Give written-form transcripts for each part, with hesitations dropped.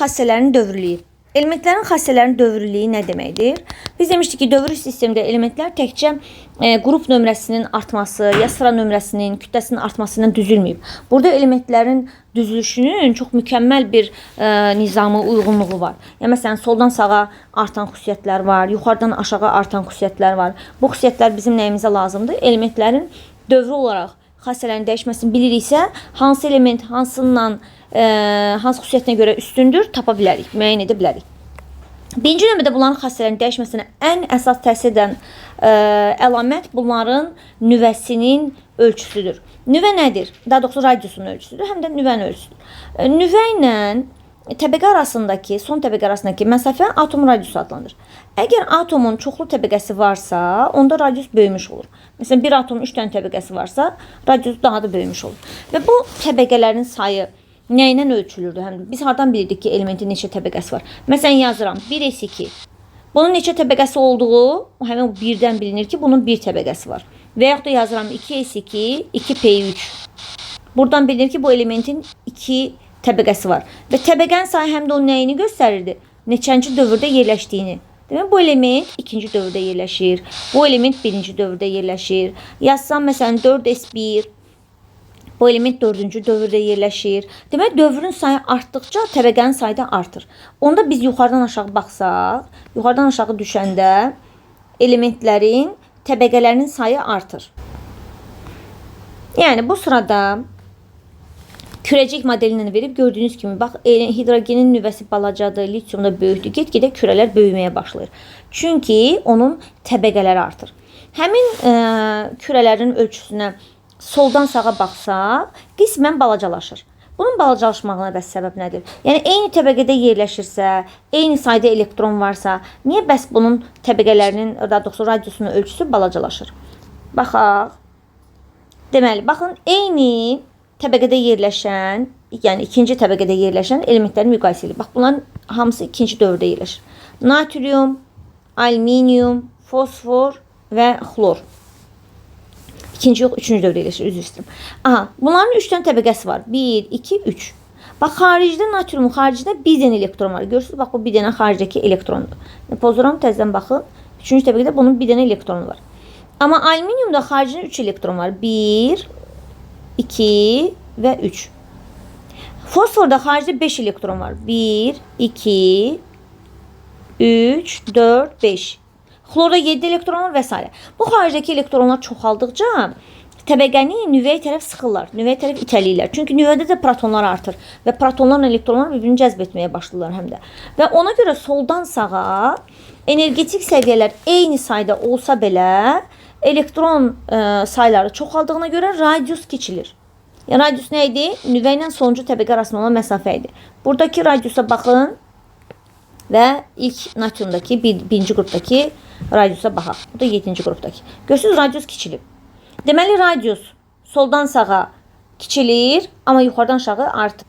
xassələrin dövrlüyü. Elementlərin xassələrinin dövrlülüyü nə deməkdir? Biz demişdik ki, dövrü sistemdə elementlər təkcə qrup nömrəsinin artması, ya sıra nömrəsinin, kütləsinin artmasından düzülməyib. Burada elementlərin düzülüşünün çox mükəmməl bir nizamı, uyğunluğu var. Yəni, məsələn, soldan sağa artan xüsusiyyətlər var, yuxarıdan aşağı artan xüsusiyyətlər var. Bu xüsusiyyətlər bizim nəyimizə lazımdır? Elementlərin dövrü olaraq xassələrin dəyişməsini biliriksə, hansı element hansından hansı xüsusiyyətinə görə üstündür, tapa bilərik, müəyyən edə bilərik. Birinci növbədə bunların xassələrin dəyişməsinə ən əsas təsir edən əlamət bunların nüvəsinin ölçüsüdür. Nüvə nədir? Daha doğrusu radiusunun ölçüsüdür, həm də nüvənin ölçüsüdür. Nüvə ilə təbəqə arasındakı, son təbəqə arasındakı məsafə atom radiusu adlanır. Əgər atomun çoxlu təbəqəsi varsa, onda radius böyümüş olur. Məsələn, bir atomun 3 dənə təbəqəsi varsa, radius daha da böyümüş olur. Və bu təbəqələrin sayı nə ilə ölçülürdü? Həm də biz hardan bilirdik ki, elementin neçə təbəqəsi var? Məsələn, yazıram 1s2. Bunun neçə təbəqəsi olduğu həmin birdən bilinir ki, bunun bir təbəqəsi var. Və yaxud da yazıram 2s2, 2p3. Buradan bilinir ki, bu elementin 2 təbəqəsi var. Və təbəqənin sayı həm də o nəyini göstərirdi? Neçənci dövrdə yerləşdiyini. Demək, bu element ikinci dövrdə yerləşir. Bu element birinci dövrdə yerləşir. Yazsam, məsələn, 4s1. Bu element 4-cü dövrdə yerləşir. Demək, dövrün sayı artdıqca təbəqənin sayı da artır. Onda biz yuxarıdan aşağı baxsaq, yuxarıdan aşağı düşəndə elementlərin təbəqələrinin sayı artır. Yəni, bu sırada kürəcik modelini verib gördüyünüz kimi, bax, hidrogenin nüvəsi balacadır, litiumda böyükdür. Get-gedə kürələr böyüməyə başlayır. Çünki onun təbəqələri artır. Həmin kürələrin ölçüsünə soldan sağa baxsaq, qismən balacalaşır. Bunun balacalaşmağına bəs səbəb nədir? Yəni, eyni təbəqədə yerləşirsə, eyni sayda elektron varsa, niyə bəs bunun təbəqələrinin, daha doğrusu radiusunun ölçüsü balacalaşır? Baxaq. Deməli, baxın, eyni təbəqədə yerləşən, yəni ikinci təbəqədə yerləşən elementlərin müqayisə edir. Bax, bunların hamısı ikinci dövrdə yerləşir. Natrium, aluminium, fosfor və xlor. İkinci yox, üçüncü dövrdə yerləşir, üzr istəyirəm. Aha, bunların 3 dənə təbəqəsi var. 1, 2, 3. Bax, xaricdə natriumun xaricində bir dənə elektron var. Görürsünüz, bax, bu bir dənə xaricdəki elektrondur. Pozduram, təzədən baxın. Üçüncü təbəqədə bunun bir dənə elektronu var. Amma aluminiumda xaricində 3 elektron var. 1, 2 və 3. Fosforda xaricdə 5 elektron var. 1, 2, 3, 4, 5. Xlorda 7 elektron var və s. Bu xaricdəki elektronlar çoxaldıqca təbəqəni nüvəyə tərəf sıxırlar, nüvəyə tərəf itələyirlər. Çünki nüvədə də protonlar artır və protonlarla elektronlar birbirini cəzb etməyə başlayırlar həm də. Və ona görə soldan sağa energetik səviyyələr eyni sayda olsa belə elektron sayları çoxaldığına görə radius kiçilir. Yəni, radius nə idi? Nüvə ilə sonuncu təbəqə arasında olan məsafə idi. Buradakı radiusa baxın və ilk natriumdakı, birinci qrupdakı radiusa baxaq. Bu da 7-ci qrupdakı. Görürsünüz, radius kiçilib. Deməli, radius soldan sağa kiçilir, amma yuxarıdan aşağı artıb.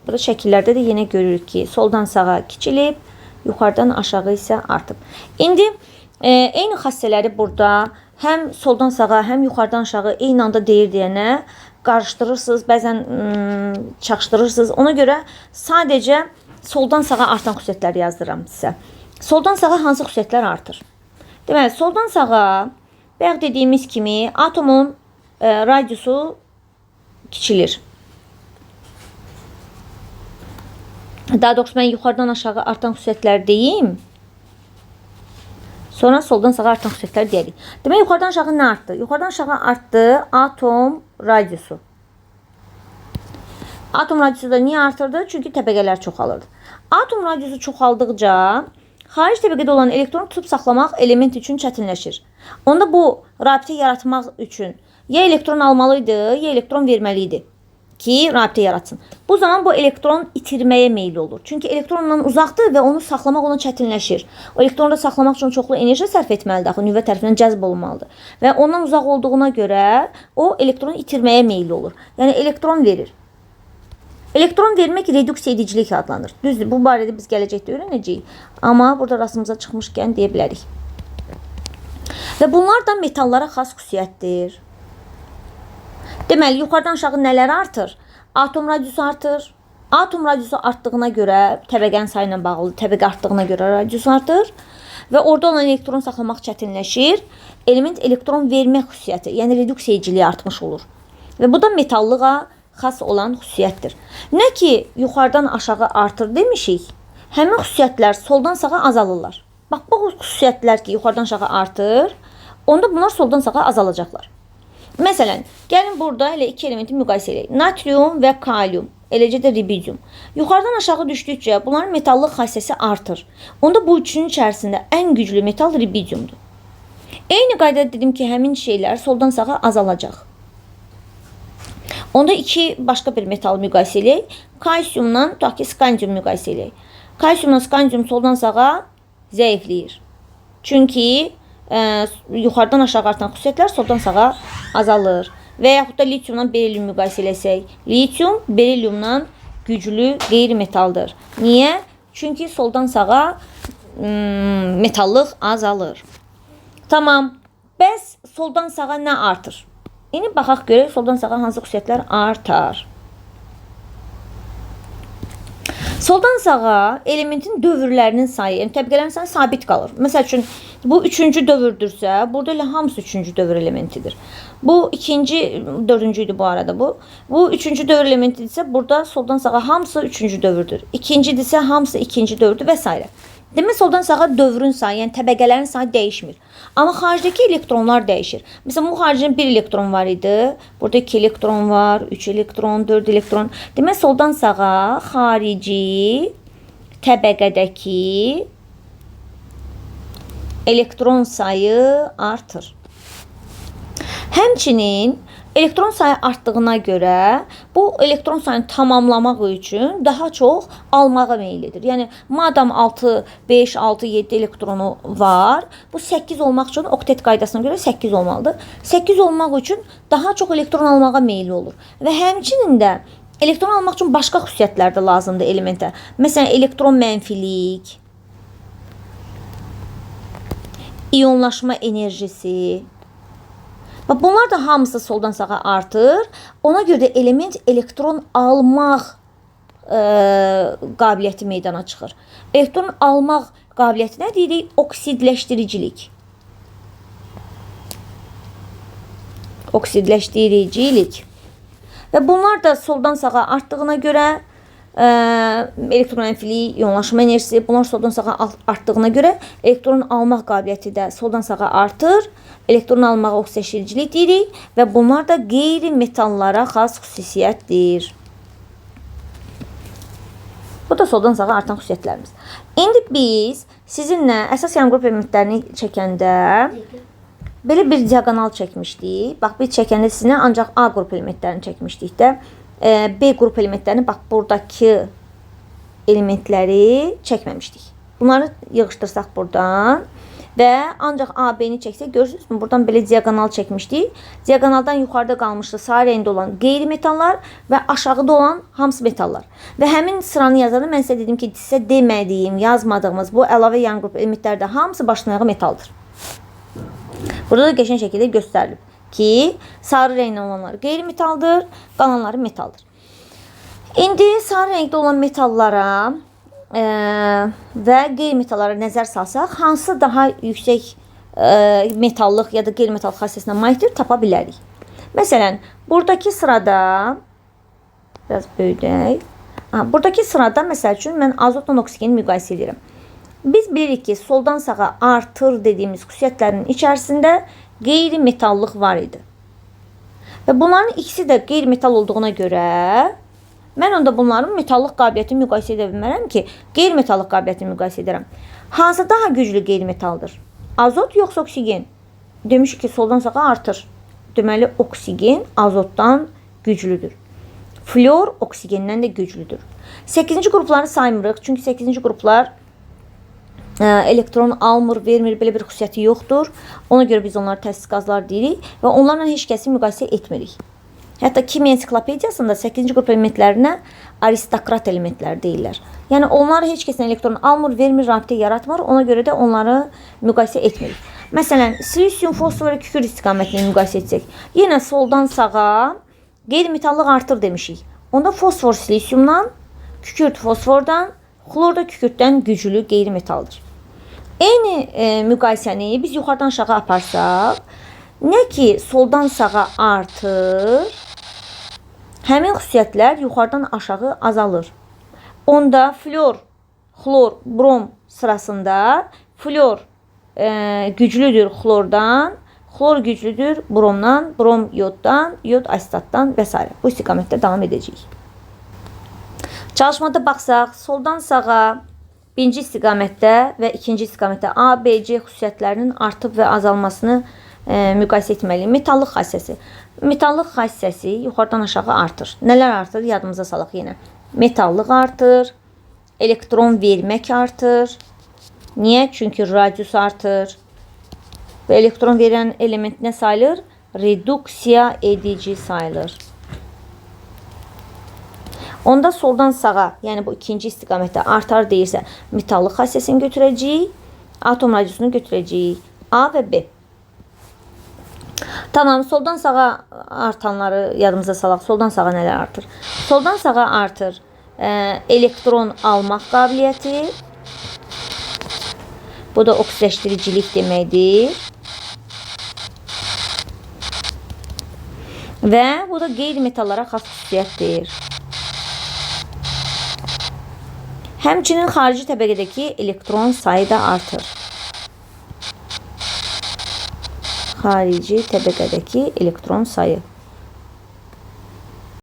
Burada şəkillərdə də yenə görürük ki, soldan sağa kiçilib, yuxarıdan aşağı isə artıb. İndi eyni xassələri burada həm soldan sağa, həm yuxarıdan aşağı eyni anda deyir deyənə qarışdırırsınız, bəzən çaşdırırsınız. Ona görə sadəcə soldan sağa artan xüsusiyyətləri yazdırıram sizə. Soldan sağa hansı xüsusiyyətlər artır? Deməli, soldan sağa, bayaq dediyimiz kimi, atomun radiusu kiçilir. Daha doğrusu, mən yuxarıdan aşağı artan xüsusiyyətlər deyim. Sonra soldan sağa artan xüsusiyyətlər deyərik. Deməli, yuxarıdan aşağı nə artdı? Yuxarıdan aşağı artdı atom radiusu. Atom radiusu da niyə artırdı? Çünki təbəqələr çoxalırdı. Atom radiusu çoxaldıqca xaric təbəqədə olan elektronu tutub saxlamaq element üçün çətinləşir. Onda bu rabitə yaratmaq üçün ya elektron almalıydı, ya elektron verməliydi ki, rabitə yaratsın. Bu zaman bu elektron itirməyə meyilli olur. Çünki elektron ondan uzaqdır və onu saxlamaq ona çətinləşir. O elektronu da saxlamaq üçün çoxlu enerji sərf etməlidir, axı nüvə tərəfindən cəzb olunmalıdır. Və ondan uzaq olduğuna görə o elektronu itirməyə meyilli olur. Yəni elektron verir. Elektron vermək reduksiya edicilik adlanır. Düzdür, bu barədə biz gələcəkdə öyrənəcəyik. Amma burada rasımıza çıxmışkən deyə bilərik. Və bunlar da metallara xas xüsusiyyətdir. Deməli, yuxarıdan aşağı nələr artır? Atom radiusu artır, Atom radiusu artdığına görə, təbəqənin sayı ilə bağlı, təbəqə artdığına görə radius artır və orada olan elektron saxlamaq çətinləşir. Element elektron vermə xüsusiyyəti, yəni reduksiyaciliyi artmış olur. Və bu da metallığa xas olan xüsusiyyətdir. Nə ki, yuxarıdan aşağı artır demişik, həmin xüsusiyyətlər soldan sağa azalırlar. Bax, bu xüsusiyyətlər ki, yuxarıdan aşağı artır, onda bunlar soldan sağa azalacaqlar. Məsələn, gəlin burada elə iki elementi müqayisə edək. Natrium və kalium, eləcə də rubidium. Yuxarıdan aşağı düşdükcə bunların metallıq xassəsi artır. Onda bu üçünün içərisində ən güclü metal rubidiumdur. Eyni qaydada dedim ki, həmin şeylər soldan sağa azalacaq. Onda iki başqa bir metal müqayisə edək. Kalsiumla, tutaq ki, skandium müqayisə edək. Kalsiumla skandium soldan sağa zəifləyir. Çünki yuxarıdan aşağı artan xüsusiyyətlər soldan sağa azalır. Və yaxud da litiumla berilyum müqayisə eləsək. Litium berilyumla güclü qeyri-metaldır. Niyə? Çünki soldan sağa metallıq azalır. Tamam. Bəs soldan sağa nə artır? İndi baxaq görək soldan sağa hansı xüsusiyyətlər artar. Soldan sağa elementin dövrlərinin sayı, yəni təbəqələrin sayı sabit qalır. Məsəl üçün, bu üçüncü dövrdürsə, burada elə hamısı üçüncü dövr elementidir. Bu ikinci, dördüncü idi bu arada bu. Bu üçüncü dövr elementidirsə, burada soldan sağa hamısı üçüncü dövrdür. İkincidirsə, hamısı ikinci dövrdür və s. Demək, soldan sağa dövrün sayı, yəni təbəqələrin sayı dəyişmir. Amma xaricdəki elektronlar dəyişir. Məsələn, bu xaricində 1 elektron var idi. Burada 2 elektron var, 3 elektron, 4 elektron. Demək, soldan sağa xarici təbəqədəki elektron sayı artır. Həmçinin elektron sayı artdığına görə bu elektron sayını tamamlamaq üçün daha çox almağa meyillidir. Yəni, madam 6, 5, 6, 7 elektronu var, bu 8 olmaq üçün oktet qaydasına görə 8 olmalıdır. 8 olmaq üçün daha çox elektron almağa meyilli olur. Və həmçinin də elektron almaq üçün başqa xüsusiyyətlər də lazımdır elementə. Məsələn, elektron mənfilik, iyonlaşma enerjisi. Bunlar da hamısı soldan sağa artır. Ona görə də element elektron almaq qabiliyyəti meydana çıxır. Elektron almaq qabiliyyəti nə deyirik? Oksidləşdiricilik. Oksidləşdiricilik. Və bunlar da soldan sağa artdığına görə elektron mənfiliyi, iyonlaşma enerjisi, bunlar soldan sağa artdığına görə elektron almaq qabiliyyəti də soldan sağa artır. Elektron almağa oksidləşdiricilik deyirik və bunlar da qeyri-metallara xas xüsusiyyətdir. Bu da soldan sağa artan xüsusiyyətlərimiz. İndi biz sizinlə əsas yarım qrup elementlərini çəkəndə belə bir diagonal çəkmişdik. Bax, biz çəkəndə sizinlə ancaq A qrup elementlərini çəkmişdik də. B qrup elementlərini, bax, buradakı elementləri çəkməmişdik. Bunları yığışdırsaq buradan və ancaq A, B-ni çəksək, görürsünüz mü? Buradan belə diagonal çəkmişdik. Diagonaldan yuxarıda qalmışdı sarı rəngdə olan qeyri-metallar və aşağıda olan hamısı metallar. Və həmin sıranı yazanda mən sizə dedim ki, sizə demədiyim, yazmadığımız bu əlavə yan qrup elementlərdə hamısı başdan ayağa metaldır. Burada da qəşəng şəkildə göstərilib ki, sarı rənglə olanlar qeyri-metaldır, qalanları metaldır. İndi sarı rəngdə olan metallara və qeyri-metallara nəzər salsaq, hansı daha yüksək metallıq ya da qeyri-metal xassəsinə malikdir, tapa bilərik. Məsələn, buradakı sırada, biraz böyüdək, buradakı sırada, məsəl üçün, mən azotla oksigeni müqayisə edirəm. Biz bilirik ki, soldan sağa artır dediyimiz xüsusiyyətlərin içərisində qeyri-metallıq var idi. Və bunların ikisi də qeyri-metal olduğuna görə mən onda bunların metallıq qabiliyyətini müqayisə edə bilmərəm ki, qeyri-metallıq qabiliyyətini müqayisə edərəm. Hansı daha güclü qeyri-metaldır? Azot yoxsa oksigen? Demişik ki, soldan sağa artır. Deməli, oksigen azotdan güclüdür. Flor oksigenden də güclüdür. 8-ci qrupları saymırıq, çünki 8-ci qruplar elektron almır, vermir, belə bir xüsusiyyəti yoxdur. Ona görə biz onları təsis qazlar deyirik və onlarla heç kəsi müqayisə etmirik. Hətta kimya ensiklopediyasında 8-ci qrup elementlərinə aristokrat elementlər deyirlər. Yəni onlar heç kəsin elektron almır, vermir, rabitə yaratmır. Ona görə də onları müqayisə etmirik. Məsələn, silisium, fosfor və kükürt istiqamətini müqayisə etsək, yenə soldan sağa qeyri-metallıq artır demişik. Onda fosfor silisiumdan Kükürt fosfordan, xlor da kükürddən güclü qeyri-metaldır. Eyni müqayisəni biz yuxarıdan aşağı aparsaq, nə ki soldan sağa artır, həmin xüsusiyyətlər yuxarıdan aşağı azalır. Onda flor, xlor, brom sırasında flor güclüdür xlordan, xlor güclüdür bromdan, brom yoddan, yod asitatdan və s. Bu istiqamətdə davam edəcəyik. Çalışmada baxsaq, soldan sağa birinci istiqamətdə və ikinci istiqamətdə A, B, C xüsusiyyətlərinin artıb və azalmasını müqayisə etməliyik. Metallıq xassəsi. Metallıq xassəsi yuxarıdan aşağı artır. Nələr artır? Yadımıza salaq yenə. Metallıq artır, elektron vermək artır. Niyə? Çünki radius artır. Və elektron verən element nə sayılır? Reduksiya edici sayılır. Onda soldan sağa, yəni bu ikinci istiqamətdə artar deyirsə, metallıq xassəsini götürəcəyik, atom radiusunu götürəcəyik. A və B. Tamam, soldan sağa artanları yadımıza salaq. Soldan sağa nələr artır? Soldan sağa artır elektron almaq qabiliyyəti. Bu da oksidaşdiricilik deməkdir. Və bu da qeyri-metallara xas xüsusiyyətdir. Həmçinin xarici təbəqədəki elektron sayı da artır. Xarici təbəqədəki elektron sayı.